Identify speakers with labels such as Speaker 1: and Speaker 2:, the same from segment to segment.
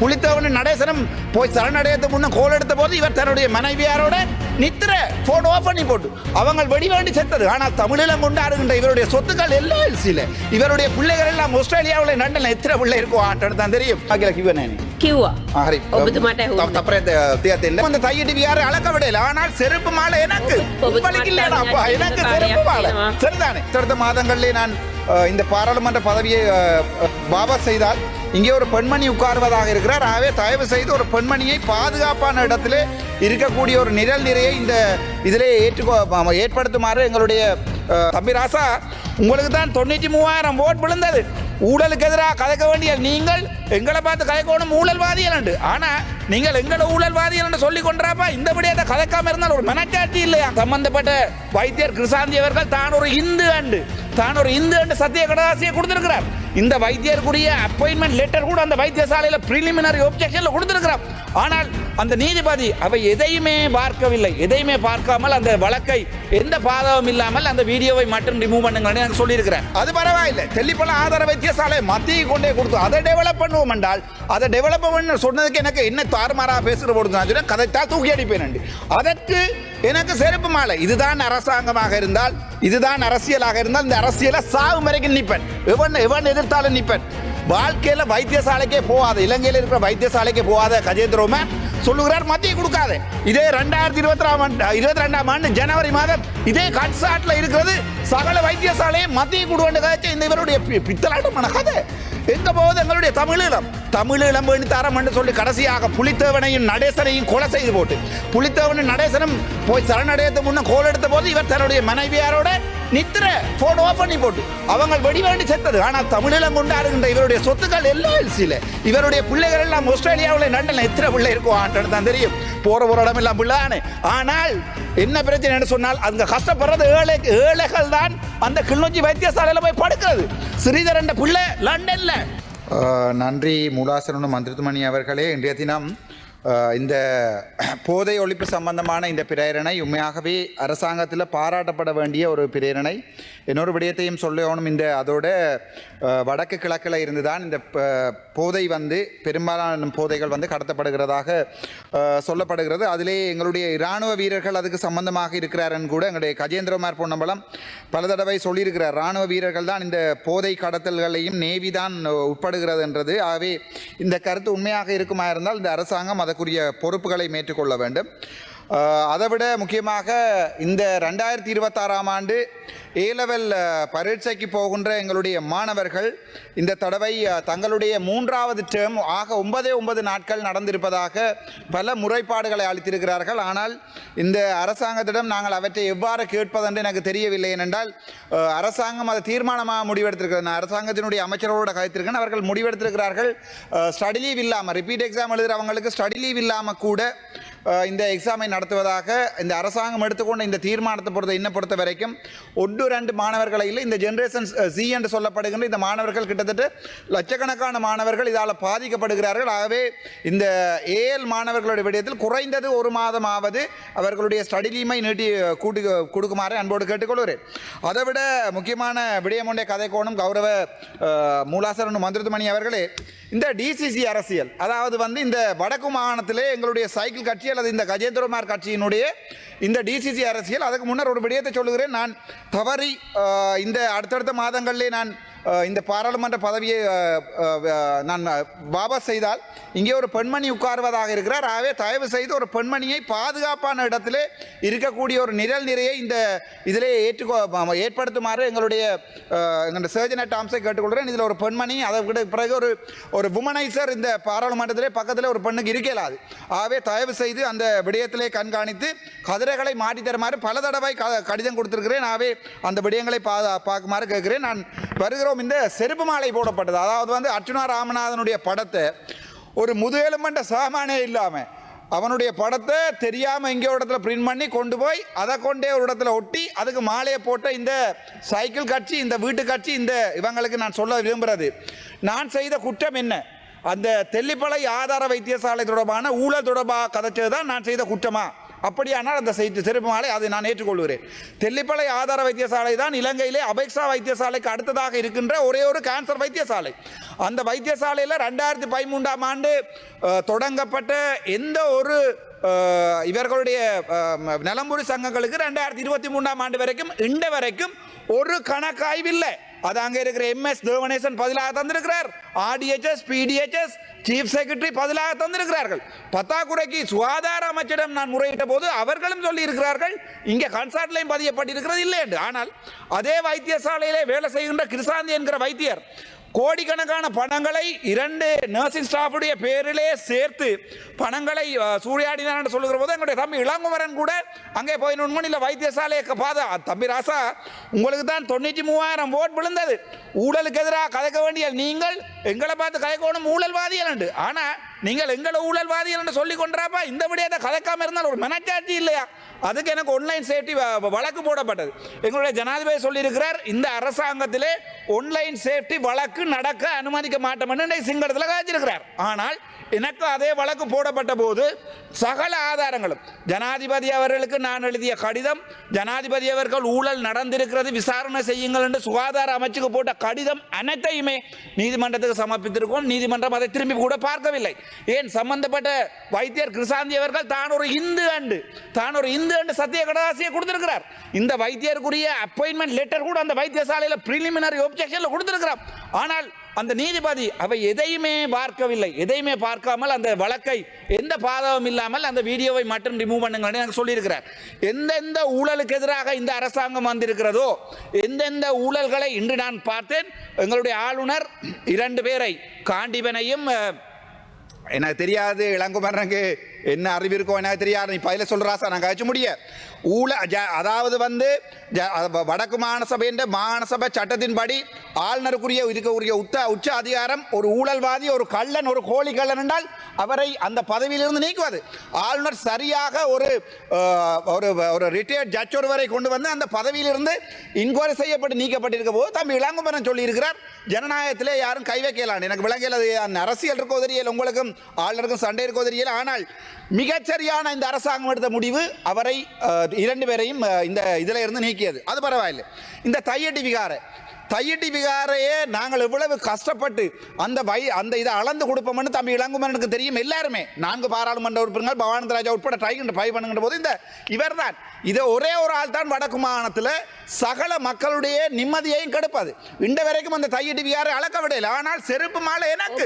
Speaker 1: புலித்தேவன் நடேசனும் போய் சரணடையத்துக்கு முன்ன கோல் எடுத்த போது இவர் தன்னுடைய மனைவியாரோட நித்திர போட்டோ ஆஃப் பண்ணி போட்டு அவங்க வெடி வேண்டி செத்தது. ஆனால் தமிழீழம் கொண்டாடுகின்ற இவருடைய சொத்துக்கள் எல்லாம் எல்சியில் இவருடைய பிள்ளைகள் எல்லாம் ஆஸ்திரேலியாவில் லண்டனில் எத்தனை பிள்ளை இருக்கும் ஆட்டோட தான் தெரியும். செருப்பு மாலை எனக்கு செருப்பு மாலை சரிதானே. அடுத்த மாதங்களிலே நான் இந்த பாராளுமன்ற பதவியை வாபஸ் செய்தால் இங்கே ஒரு பெண்மணி உட்காருவதாக இருக்கிறார். ஆகவே தயவு செய்து ஒரு பெண்மணியை பாதுகாப்பான இடத்திலே இருக்கக்கூடிய ஒரு நிழல் நிறையை இந்த இதிலே ஏற்படுத்துமாறு எங்களுடைய தம்பி ராசா, உங்களுக்கு தான் 93,000 ஓட் விழுந்தது. ஊழலுக்கு எதிராக கதைக்க வேண்டிய நீங்கள் எங்களை பார்த்து கதைக்கணும் ஊழல்வாதிகள். ஆனால் நீங்கள் எங்களை ஊழல்வாதிகள் சொல்லி கொண்டாப்பா இந்த விடயத்தை கதைக்காம இருந்தால் ஒரு மனக்காட்சி இல்லையா? சம்பந்தப்பட்ட வைத்தியர் கிருசாந்தி அவர்கள் தான் ஒரு இந்து சத்திய கடதாசியை கொடுத்திருக்கிறார். இந்த வைத்தியருக்குரிய அப்பாயின்மெண்ட் லெட்டர் கூட அந்த வைத்தியசாலையில் பிரிலிமினரி ஒப்ஜெக்ஷன்ல கொடுத்திருக்கிறார். ஆனால் அந்த நீதிபதி அவை எதையுமே பார்க்கவில்லை. எதையுமே பார்க்காமல் அந்த வழக்கை எந்த பாதகம் இல்லாமல் அந்த வீடியோவை மட்டும் ரிமூவ் பண்ணுங்கன்னு எனக்கு சொல்லியிருக்கிறேன். அது பரவாயில்லை. தெல்லிப்பள ஆதார வைத்தியசாலை மத்திய கொண்டே கொடுத்து அதை டெவலப் பண்ணுவோம் என்றால் அதை டெவலப் பண்ண சொன்னதுக்கு எனக்கு என்ன தாறுமாறா பேசுகிற போது கதைத்தான் தூக்கி அடிப்பேன். அதற்கு எனக்கு செருப்பு மாலை. இதுதான் அரசாங்கமாக இருந்தால், இதுதான் அரசியலாக இருந்தால் இந்த அரசியலை சாவு வரைக்கும் நிற்பேன். எவன் எதிர்த்தாலும் நிற்பேன். வாழ்க்கையில வைத்தியசாலைக்கே போகாத, இலங்கையில் இருக்கிற வைத்தியசாலைக்கே போகாத கஜேந்திரமே சொல்லுகிறார் மத்திய கொடுக்காத. இதே 2022ஆம் ஆண்டு ஜனவரி மாதம் இதே கட்சாட்டில் இருக்கிறது சகல வைத்தியசாலையை மத்திய கொடுவேண்ட கதை. இந்த இவருடைய பித்தலாட்டமான கதை எங்க போவது? எங்களுடைய தமிழீழம் வேண்டி தரம் என்று சொல்லி கடைசியாக புலித்தேவனையும் நடேசனையும் கொலை செய்து போட்டு புலித்தேவனும் நடேசனும் போய் சரணடையத்துக்கு முன்ன கோல் எடுத்த போது இவர் தன்னுடைய மனைவியாரோட நித்திர போட்டோ ஆஃப் பண்ணி போட்டு அவங்க வெடி வேண்டி செத்தது. ஆனால் தமிழீழம் கொண்டாடுகின்ற இவருடைய சொத்துக்கள் எல்லாம் எல்சியில் இவருடைய பிள்ளைகள் எல்லாம் ஆஸ்திரேலியாவில் லண்டனில் எத்தனை பிள்ளை இருக்கும் ஆட்டோட தான் தெரியும். போற இடம் எல்லாம் பிள்ளைதானே. ஆனால் என்ன பிரச்சனை சொன்னால் அங்க கஷ்டப்படுறது ஏழைகள் தான். அந்த கிளிநொச்சி வைத்தியசாலையில் போய் படுக்கிறது. ஸ்ரீதரன் பிள்ளை லண்டன்ல. நன்றி மூலாசரன் மந்திரத்துமணி அவர்களே. இன்றைய தினம் இந்த போதை ஒழிப்பு சம்பந்தமான இந்த பிரேரணை உண்மையாகவே அரசாங்கத்தில் பாராட்டப்பட வேண்டிய ஒரு பிரேரணை. இன்னொரு விடயத்தையும் சொல்லணும். அதோட வடக்கு கிழக்கில் இருந்து தான் இந்த போதை பெரும்பாலான போதைகள் கடத்தப்படுகிறதாக சொல்லப்படுகிறது. அதிலே எங்களுடைய இராணுவ வீரர்கள் அதுக்கு சம்பந்தமாக இருக்கிறாருன்னு கூட எங்களுடைய கஜேந்திரகுமார் பொன்னம்பலம் பல தடவை சொல்லியிருக்கிறார். இராணுவ வீரர்கள் தான் இந்த போதை கடத்தல்களையும் நேவி தான் உட்படுகிறது என்றது. ஆகவே இந்த கருத்து உண்மையாக இருக்குமா இருந்தால் இந்த அரசாங்கம் அதற்குரிய பொறுப்புகளை மேற்றுக்கொள்ள வேண்டும். அதைவிட முக்கியமாக இந்த 2026ஆம் ஆண்டு A-level பரீட்சைக்கு போகின்ற எங்களுடைய மாணவர்கள் இந்த தடவை தங்களுடைய 3வது டேர்ம் ஆக 9 நாட்கள் நடந்திருப்பதாக பல முறைப்பாடுகளை அளித்திருக்கிறார்கள். ஆனால் இந்த அரசாங்கத்திடம் நாங்கள் அவற்றை எவ்வாறு கேட்பதென்று எனக்கு தெரியவில்லை. ஏனென்றால் அரசாங்கம் அதை தீர்மானமாக முடிவெடுத்திருக்கிறது. நான் அரசாங்கத்தினுடைய அமைச்சரோடு கதைத்திருக்கேன். அவர்கள் முடிவெடுத்திருக்கிறார்கள் ஸ்டடி லீவ் இல்லாமல், ரிப்பீட் எக்ஸாம் எழுதுகிறவங்களுக்கு ஸ்டடி லீவ் இல்லாமல் கூட இந்த எக்ஸாமை நடத்துவதாக இந்த அரசாங்கம் எடுத்துக்கொண்ட இந்த தீர்மானத்தை பொறுத்த வரைக்கும் 1-2 மாணவர்களை இல்லை, இந்த ஜெனரேஷன் Z என்று சொல்லப்படுகின்ற இந்த மாணவர்கள் கிட்டத்தட்ட லட்சக்கணக்கான மாணவர்கள் இதால் பாதிக்கப்படுகிறார்கள். ஆகவே இந்த AL மாணவர்களுடைய விடயத்தில் குறைந்தது 1 மாதமாவது அவர்களுடைய ஸ்டடி லீமை நீட்டி கொடுக்குமாறு அன்போடு கேட்டுக்கொள்கிறேன். அதை விட முக்கியமான விடயம் ஒன்றை கதை கோணம் கௌரவ மூலாசரன் மந்திரத்துமணி அவர்களே, இந்த DCC அரசியல், அதாவது இந்த வடக்கு மாகாணத்திலே எங்களுடைய சைக்கிள் கட்சி அல்லது இந்த கஜேந்திரகுமார் கட்சியினுடைய இந்த DCC அரசியல், அதுக்கு முன்னர் ஒரு விடயத்தை சொல்லுகிறேன். நான் தவறி இந்த அடுத்தடுத்த மாதங்களிலே நான் இந்த பாராளுமன்ற பதவியை நான் வாபஸ் செய்தால் இங்கே ஒரு பெண்மணி உட்காருவதாக இருக்கிறார். ஆகவே தயவு செய்து ஒரு பெண்மணியை பாதுகாப்பான இடத்திலே இருக்கக்கூடிய ஒரு நிழல் நிறையை இந்த இதிலே ஏற்படுத்துமாறு எங்களுடைய சர்ஜன் அட் ஆம்ஸை கேட்டுக்கொள்கிறேன். இதில் ஒரு பெண்மணி, அதை பிறகு ஒரு வுமனைசர் இந்த பாராளுமன்றத்திலே பக்கத்தில் ஒரு பெண்ணுக்கு இருக்கலாது. ஆகவே தயவு செய்து அந்த விடயத்திலே கண்காணித்து கதிரைகளை மாற்றி தருமாறு பல தடவை கடிதம் கொடுத்திருக்கிறேன். ஆகவே அந்த விடயங்களை பார்க்குமாறு கேட்கிறேன். நான் வருகிறோம். இந்த செருப்பு மாலை போடப்பட்டது, அதாவது அர்ச்சுனா ராமநாதனுடைய படத்தை ஒரு முதுகெலும்பண்ட சாமானே இல்லாமல் அவனுடைய படத்தை தெரியாமல் இங்கே ஒரு இடத்துல பிரிண்ட் பண்ணி கொண்டு போய் அதை கொண்டே ஒரு இடத்துல ஒட்டி அதுக்கு மாலையை போட்ட இந்த சைக்கிள் கட்சி, இந்த வீட்டு கட்சி, இந்த இவங்களுக்கு நான் சொல்ல விரும்புகிறது, நான் செய்த குற்றம் என்ன? அந்த தெல்லிப்பளை ஆதார வைத்தியசாலை தொடர்பான ஊழல் தொடர்பாக கதைச்சது தான் நான் செய்த குற்றமா அப்படியானால் அந்த செருப்பு மாலை அதை நான் ஏற்றுக்கொள்கிறேன். தெல்லிப்பளை ஆதார வைத்தியசாலை தான் இலங்கையிலே அபெக்ஸா வைத்தியசாலைக்கு அடுத்ததாக இருக்கின்ற ஒரே ஒரு கேன்சர் வைத்தியசாலை. அந்த வைத்தியசாலையில் 2013ஆம் ஆண்டு தொடங்கப்பட்ட எந்த ஒரு இவர்களுடைய நலம்புரி சங்கங்களுக்கு 2023ஆம் ஆண்டு வரைக்கும் இன்று வரைக்கும் ஒரு கணக்காய்வு இல்லை. அது அங்கே இருக்கிற MS தேவனேசன் பதிலாக தந்திருக்கிறார், RDHS PDHS சீஃப் செக்ரட்டரி பதிலாக தந்திருக்கிறார்கள். பத்தாக்குறைக்கு சுகாதார அமைச்சரிடம் நான் முறையிட்ட போது அவர்களும் சொல்லி இருக்கிறார்கள் இங்கே கன்சர்ட்லையும் பதியப்பட்டிருக்கிறது இல்லை என்று. ஆனால் அதே வைத்தியசாலையிலே வேலை செய்கின்ற கிருசாந்தி என்கிற வைத்தியர் கோடிக்கணக்கான பணங்களை 2 நர்சிங் ஸ்டாஃபுடைய பேரிலே சேர்த்து பணங்களை சூறையாடினார் என்று சொல்லுகிற போது எங்களுடைய தம்பி இளங்குமரன் கூட அங்கே போய் நுண்மணியில் வைத்தியசாலையை தம்பி ராசா உங்களுக்கு தான் 93,000 ஓட் விழுந்தது. ஊழலுக்கு எதிராக கதைக்க வேண்டிய நீங்கள் எங்களை பார்த்து கதைக்கணும் ஊழல்வாதிகள் என்று. ஆனால் நீங்கள் எங்களை ஊழல்வாதிகள் என்று சொல்லி கொண்டாப்பா இந்த விடயத்தை கதைக்காம இருந்தால் ஒரு மனச்சாட்சி இல்லையா? அதுக்கு எனக்கு ஆன்லைன் சேஃப்டி வழக்கு போடப்பட்டது. எங்களுடைய ஜனாதிபதி சொல்லியிருக்கிறார் இந்த அரசாங்கத்திலே ஆன்லைன் சேஃப்டி வழக்கு நடக்க அனுமதிக்க மாட்டோம் என்று சிங்களத்தில் காய்ச்சிருக்கிறார். ஆனால் எனக்கு அதே வழக்கு போடப்பட்ட போது சகல ஆதாரங்களும் ஜனாதிபதி அவர்களுக்கு நான் எழுதிய கடிதம், ஜனாதிபதி அவர்கள் ஊழல் நடந்திருக்கிறது விசாரணை செய்யுங்கள் என்று சுகாதார அமைச்சுக்கு போட்ட கடிதம் அனைத்தையுமே நீதிமன்றத்துக்கு சமர்ப்பித்திருக்கோம். நீதிமன்றம் அதை திரும்பி கூட பார்க்கவில்லை. ஏன் சம்பந்தப்பட்ட வைத்தியர் கிருசாந்தி அவர்கள் தான் ஒரு இந்து அண்டு சத்திய கடதாசியை கொடுத்திருக்கிறார். இந்த வைத்தியருக்குரிய அப்பாயின்மெண்ட் லெட்டர் கூட அந்த வைத்தியசாலையில் பிரிலிமினரி ஒப்ஜெக்ஷன்ல கொடுத்திருக்கிறார். ஆனால் அந்த நீதிபதி அவை எதையுமே பார்க்கவில்லை. எதையுமே பார்க்காமல் அந்த வழக்கை எந்த பாதகம் இல்லாமல் அந்த வீடியோவை மட்டும் ரிமூவ் பண்ணுங்கள் எனக்கு சொல்லியிருக்கிறார். எந்தெந்த ஊழலுக்கு எதிராக இந்த அரசாங்கம் வந்திருக்கிறதோ எந்தெந்த ஊழல்களை இன்று நான் பார்த்தேன். எங்களுடைய ஆளுநர் 2 பேரை காண்டிபனையும் எனக்கு தெரியாது, இளங்குமரனுக்கு என்ன அறிவு இருக்கோ எனக்கு தெரியாது, நீ பயில சொல்றாசா நான் கழிச்சு முடிய அதாவது வடக்கு மாநசபை என்ற மாநசபை சட்டத்தின்படி ஆளுநருக்குரிய இருக்கக்கூடிய உச்ச அதிகாரம் ஒரு ஊழல்வாதி, ஒரு கள்ளன், ஒரு கோழி கள்ளன் என்றால் அவரை அந்த பதவியிலிருந்து நீக்குவது. ஆளுநர் சரியாக ஒரு ரிட்டையர்ட் ஜட்ஜ் ஒருவரை கொண்டு வந்து அந்த பதவியிலிருந்து இன்கொயரி செய்யப்பட்டு நீக்கப்பட்டிருக்க போது தம்பி இளங்குமரன் சொல்லி இருக்கிறார் ஜனநாயகத்திலே யாரும் கை வைக்கலாம். எனக்கு விளங்கல, அரசியல் இருக்கோ தெரியல, உங்களுக்கும் ஆளுநருக்கும் சண்டை இருக்கோ தெரியல. ஆனால் மிகச்சரியான இந்த அரசாங்கம் எடுத்த முடிவு அவரை 2 பேரையும் இந்த இதில் இருந்து நீக்கியது. அது பரவாயில்லை. இந்த தையட்டி விகாரையே நாங்கள் எவ்வளவு கஷ்டப்பட்டு அந்த இதை அளந்து கொடுப்போம்னு தம்பி இளங்குமரனுக்கு தெரியும். எல்லாருமே 4 பாராளுமன்ற உறுப்பினர்கள் பவானந்த ராஜா உட்பட ட்ரை பண்ணுகின்ற போது இவர் தான் இதை ஒரே ஒரு ஆள் தான் வடக்கு மாகாணத்தில் சகல மக்களுடைய நிம்மதியையும் கெடுப்பது. இன்று வரைக்கும் அந்த தையட்டி விகாரை அளக்க விடையில. ஆனால் செருப்பு மாலை எனக்கு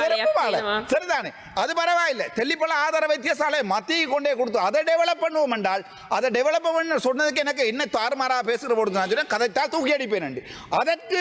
Speaker 1: செருப்பு மாலை சரிதானே, அது பரவாயில்லை. தெல்லிப்பளை ஆதார வைத்தியசாலை மத்திய கொண்டே கொடுத்து அதை டெவலப் பண்ணுவோம் என்றால் அதை டெவலப் பண்ண சொன்னதுக்கு எனக்கு என்ன தாறுமாறா பேசுகிற போது கதை தூக்கி அடிப்பேன். அதற்கு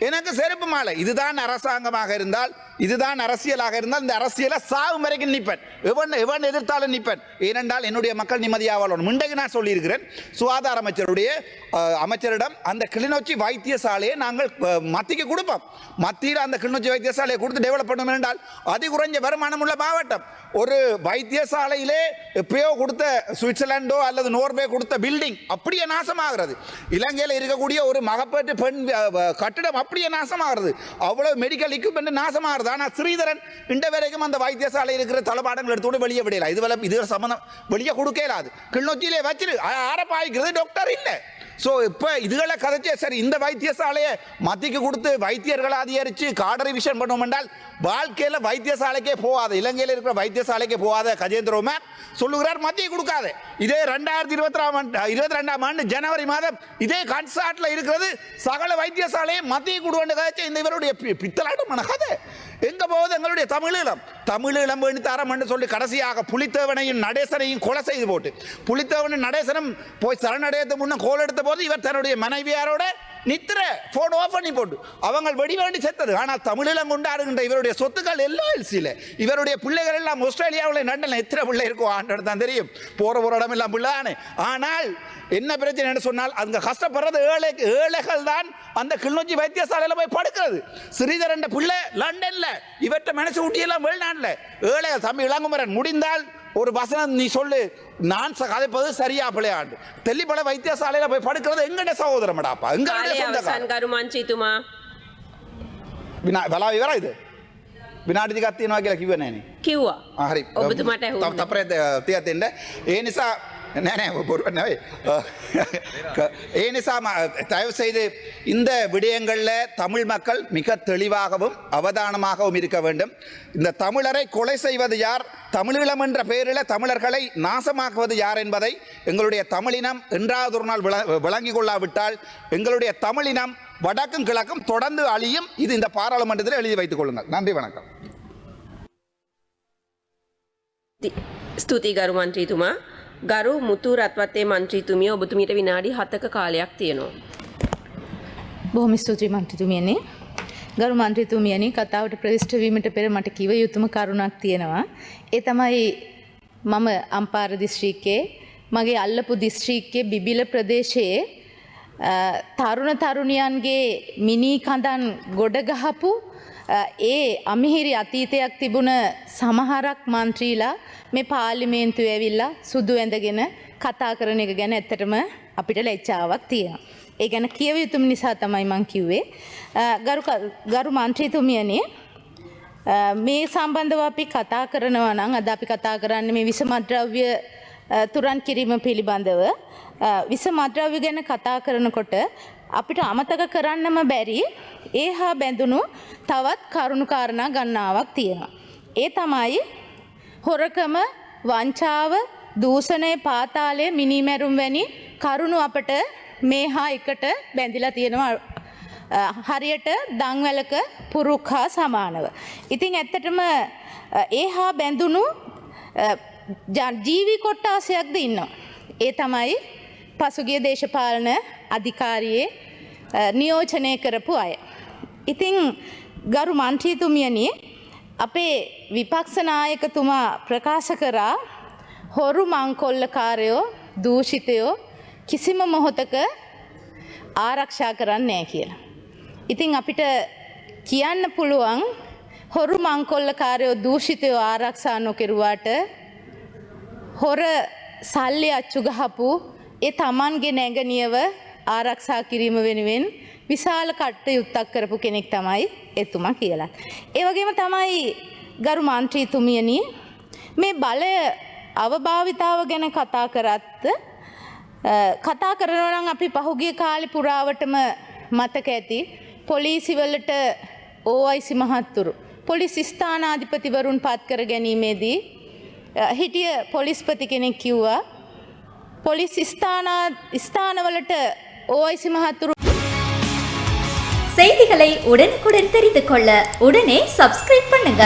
Speaker 1: எனக்கு செருப்பு மாலை. இதுதான் அரசாங்கமாக இருந்தால், இதுதான் அரசியலாக இருந்தால் இந்த அரசியலை சாவு வரைக்கும் நிற்பேன். எவன் எதிர்த்தாலும் நிற்பேன். ஏனென்றால் என்னுடைய மக்கள் நிம்மதியாக வாழணும். இன்றைக்கு நான் சொல்லியிருக்கிறேன் சுகாதார அமைச்சரிடம் அந்த கிளிநொச்சி வைத்தியசாலையை நாங்கள் மத்திக்கு கொடுப்போம். மத்தியில் அந்த கிளிநொச்சி வைத்தியசாலையை கொடுத்து டெவலப் பண்ணும் என்றால் அதி குறைஞ்ச வருமானம் உள்ள மாவட்டம். ஒரு வைத்தியசாலையிலே எப்பயோ கொடுத்த சுவிட்சர்லாண்டோ அல்லது நோர்வே கொடுத்த பில்டிங் அப்படியே நாசமாகிறது. இலங்கையில் இருக்கக்கூடிய ஒரு மகப்பேற்று பெண் கட்டிடம் அப்படியே நாசமாகிறது. அவ்வளவு மெடிக்கல் எக்யூப்மெண்ட் நாசமாகிறது. ஆனால் ஸ்ரீதரன் இன்ற வரைக்கும் அந்த வைத்தியசாலை இருக்கிற தளபாடங்கள் எடுத்து வெளியே விடல. இது சம்பந்தம் வெளியே கொடுக்கலாது. கிளிநொச்சியிலே வச்சிரு ஆரப்பாய்க்கிறது டாக்டர் இல்லை. ஸோ இப்போ இதுகளை கதைச்சே சரி இந்த வைத்தியசாலையை மத்திக்கு கொடுத்து வைத்தியர்களை அதிகரித்து காடரி விஷன் பண்ணுவோம் என்றால் வாழ்க்கையில் வைத்தியசாலைக்கே போகாத, இலங்கையில் இருக்கிற வைத்தியசாலைக்கே போகாத கஜேந்திரகுமார் சொல்லுகிறார் மத்திய கொடுக்காத. இதே 2022ஆம் ஆண்டு ஜனவரி மாதம் இதே கன்சார்ட்ல இருக்கிறது சகல வைத்தியசாலையை மத்திய கொடுவேன் கதைச்ச இந்த இவருடைய பித்தலாட்டமான கதை. எங்க போகுது எங்களுடைய தமிழீழம் வேண்டி தரம் என்று சொல்லி கடைசியாக புலித்தேவனையும் நடேசனையும் கொலை செய்து போட்டு புலித்தேவனும் நடேசனும் போய் சரணடையத்து முன்ன கோல் எடுத்த போது இவர் தன்னுடைய மனைவியாரோட நித்திர போன் ஆஃப் பண்ணி போட்டு அவங்க வெடி வேண்டி செத்தது. ஆனால் தமிழீழம் கொண்டாடுகின்ற இவருடைய சொத்துக்கள் எல்லாம் எல்சியில் இவருடைய பிள்ளைகள் எல்லாம் ஆஸ்திரேலியாவில் நண்டல எத்தனை பிள்ளை இருக்கும் ஆண்டு தான் தெரியும். போற இடம் எல்லாம் பிள்ளைதானே. ஆனால் என்ன பிரச்சனை சொன்னால் அங்க கஷ்டப்படுறது ஏழைகள் தான். அந்த கிளிநொச்சி வைத்தியசாலையில் போய் படுக்கிறது. ஸ்ரீதரன் பிள்ளை லண்டன்ல, இவற்ற மனசு ஊட்டியெல்லாம் வெளிநாட்டில். ஏழைகள் தம்பி இளங்குமரன் முடிந்தால் ஒரு வசனம் நீ சொல்லு, நான் கதைப்பது சரியா பிள்ளையாண்டு. தெல்லிப்பளை வைத்தியசாலையில போய் படுக்கிறது எங்கட சகோதரமடாப்பா, எங்க
Speaker 2: කරුමන් සිතුමා
Speaker 1: விவரம் இது විනාඩි ටිකක් තියෙනවා කියලා කිව්වේ නෑනේ.
Speaker 2: කිව්වා.
Speaker 1: හරි.
Speaker 2: ඔබතුමාට ඇහුන්නේ.
Speaker 1: තප්පරේ තියා දෙන්න. ඒ නිසා නෑ බොරුව නෙවෙයි. ඒ නිසා தயவு செய்து இந்த விடயங்களில் தமிழ் மக்கள் மிக தெளிவாகவும் அவதானமாகவும் இருக்க வேண்டும். இந்த தமிழரை கொலை செய்வது யார், தமிழீழம் என்ற பெயரில் தமிழர்களை நாசமாக்குவது யார் என்பதை எங்களுடைய தமிழினம் என்றாவது ஒரு நாள் விளங்கிக் கொள்ளாவிட்டால் எங்களுடைய தமிழினம் வடக்கும் கிழக்கும் தொடர்ந்து அழியும். இது இந்த பாராளுமன்றத்தில் எழுதி வைத்துக் கொள்ளுங்கள். நன்றி, வணக்கம்.
Speaker 2: ස්තුතියි ගරු මන්ත්‍රීතුමා. ගරු මුතු රත්වත්තේ මන්ත්‍රීතුමිය ඔබතුමියට විනාඩි 7ක කාලයක් තියෙනවා.
Speaker 3: බොහොම ස්තුතියි මන්ත්‍රීතුමියනි. ගරු මන්ත්‍රීතුමියනි, කතාවට ප්‍රවිෂ්ඨ වීමට පෙර මට කිව යුතුම කරුණක් තියෙනවා. ඒ තමයි මම අම්පාර දිස්ත්‍රික්කයේ මගේ අල්ලපු දිස්ත්‍රික්කයේ බිබිල ප්‍රදේශයේ තරුණ තරුණියන්ගේ මිනී කඳන් ගොඩ ගහපු ඒ අමිහිරි අතීතයක් තිබුණ සමහරක් මන්ත්‍රීලා මේ පාර්ලිමේන්තුවේ ඇවිල්ලා සුදු ඇඳගෙන කතා කරන එක ගැන ඇත්තටම අපිට ලැජ්ජාවක් තියෙනවා. ඒ ගැන කියව යුතුම නිසා තමයි මම කිව්වේ. ගරු මන්ත්‍රීතුමියනි, මේ සම්බන්ධව අපි කතා කරනවා නම් අද අපි කතා කරන්නේ මේ විසමද්‍රව්‍ය තුරන් කිරීම පිළිබඳව. විසමද්‍රව්‍ය ගැන කතා කරනකොට අපිට අමතක කරන්නම බැරි ඒ හා බැඳුණු තවත් කරුණු කාරණා ගණනාවක් තියෙනවා. ඒ තමයි හොරකම, වංචාව, දූෂණය, පාතාලය, මිනිමැරුම් වැනි කරුණු අපට මේ හා එකට බැඳිලා තියෙනවා, හරියට දන්වැලක පුරුක් හා සමානව. ඉතින් ඇත්තටම ඒ හා බැඳුණු ජීවි කොට්ටාසයක්ද ඉන්නවා. ඒ තමයි පසුගිය දේශපාලන අධිකාරියේ නියෝජනය කරපු අය. ඉතින් ගරු මන්ත්‍රීතුමියනි, අපේ විපක්ෂ නායකතුමා ප්‍රකාශ කරා හොරු මංකොල්ලකාරයෝ, දූෂිතයෝ කිසිම මොහොතක ආරක්ෂා කරන්නේ නැහැ කියලා. ඉතින් අපිට කියන්න පුළුවන් හොරු මංකොල්ලකාරයෝ, දූෂිතයෝ ආරක්ෂා නොකරුවාට හොර සල්ලි අච්චු ගහපු ඒ තමන්ගේ නැගණියව ආරක්ෂා කිරීම වෙනුවෙන් විශාල කටයුත්තක් කරපු කෙනෙක් තමයි එතුමා කියලා. ඒ වගේම තමයි ගරු මන්ත්‍රීතුමියනි, මේ බලය අවභාවිතාව ගැන කතා කරත් කතා කරනවා නම් අපි පහුගිය කාලේ පුරාවටම මතක ඇති පොලිසිවලට OIC මහත්තුරු, පොලිස් ස්ථානාධිපතිවරුන් පත් කර ගැනීමේදී හිටිය පොලිස්පති කෙනෙක් කිව්වා පොලිස් ස්ථානවලට OIC மகத்துரு.
Speaker 4: செய்திகளை உடனுக்குடன் தெரிந்து கொள்ள உடனே சப்ஸ்கிரைப் பண்ணுங்க.